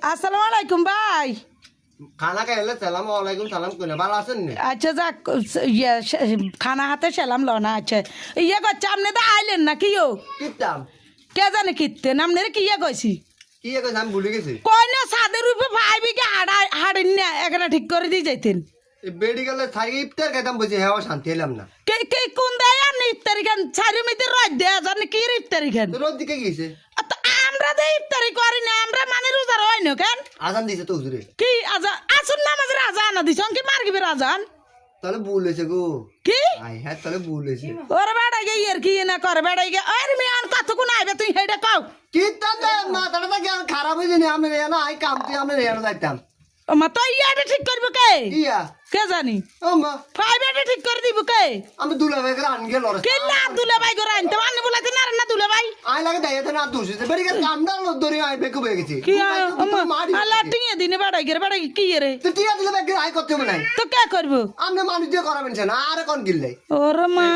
আসসালামু আলাইকুম ভাই। খানা খাইলে সালাম আলাইকুম সালাম কইনা ভালো আছেন নি? আচ্ছা যাক খানা হাতে সেলাম লনা। আচ্ছা ইয়ে করছে আপনি তো আইলেন না কি ও কিতাম কে জানে কিতেন আপনার কি ইয়ে কইছি কি কইছ আমি ভুলে গেছি। কই না সাদের রূপে ভাইবি কে হাড়েন না এখানে ঠিক করে দিয়ে যাইতেন। এই বেডি গেলে থাকি ইফতার খেতাম বুঝি হেওয়া শান্তি এলাম না। কে কে কোন দেয় আপনি ইফতারি খান চারি মিতে রোজ দেয়া জানি কি ইফতারি খান। তো রোদ দিকে গেছে তো আমরা তো ইফতারি করি না আমরা মানে রোজার হয় না কেন আজান দিছে তো হুজুরে। কি আজা আসুন নামাজের আজান দিছ কি মারগিবের আজান তাহলে ভুল হয়েছে গো। কি আই হ্যাঁ তাহলে ভুল হয়েছে। ওরে বেড়াই গে ইয়ার কি না করে বেড়াই গে ওরে মিয়ান কতক্ষণ আইবে তুই হেডে কও। কিতাম দে মাথাটা তো জ্ঞান খারাপ হয়েছে নি আমি রেনা আই কাম তুই আমি রেনা যাইতাম। ও মা তো ইয়াটা ঠিক করবে কে ইয়া কে জানি ও মা ফাইবারটা ঠিক করে দিব কে আমি দুলা ভাই করে আন গেল কে না দুলে ভাই করে আনতে আনি বলাতে না না দুলে ভাই আই লাগে দাইতে না দোষ হয়েছে বেডি গেলে কামডা ধরে আই বেকু হয়ে গেছে। কি আল্লাহ টিয়ে দিনে বেড়াই কি রে তো টিয়া দিলে বেকে আই করতে হবে নাই তো কে করবো আপনি মানুষ দিয়ে করাবেন না আর কোন গিল্লাই ওরে মা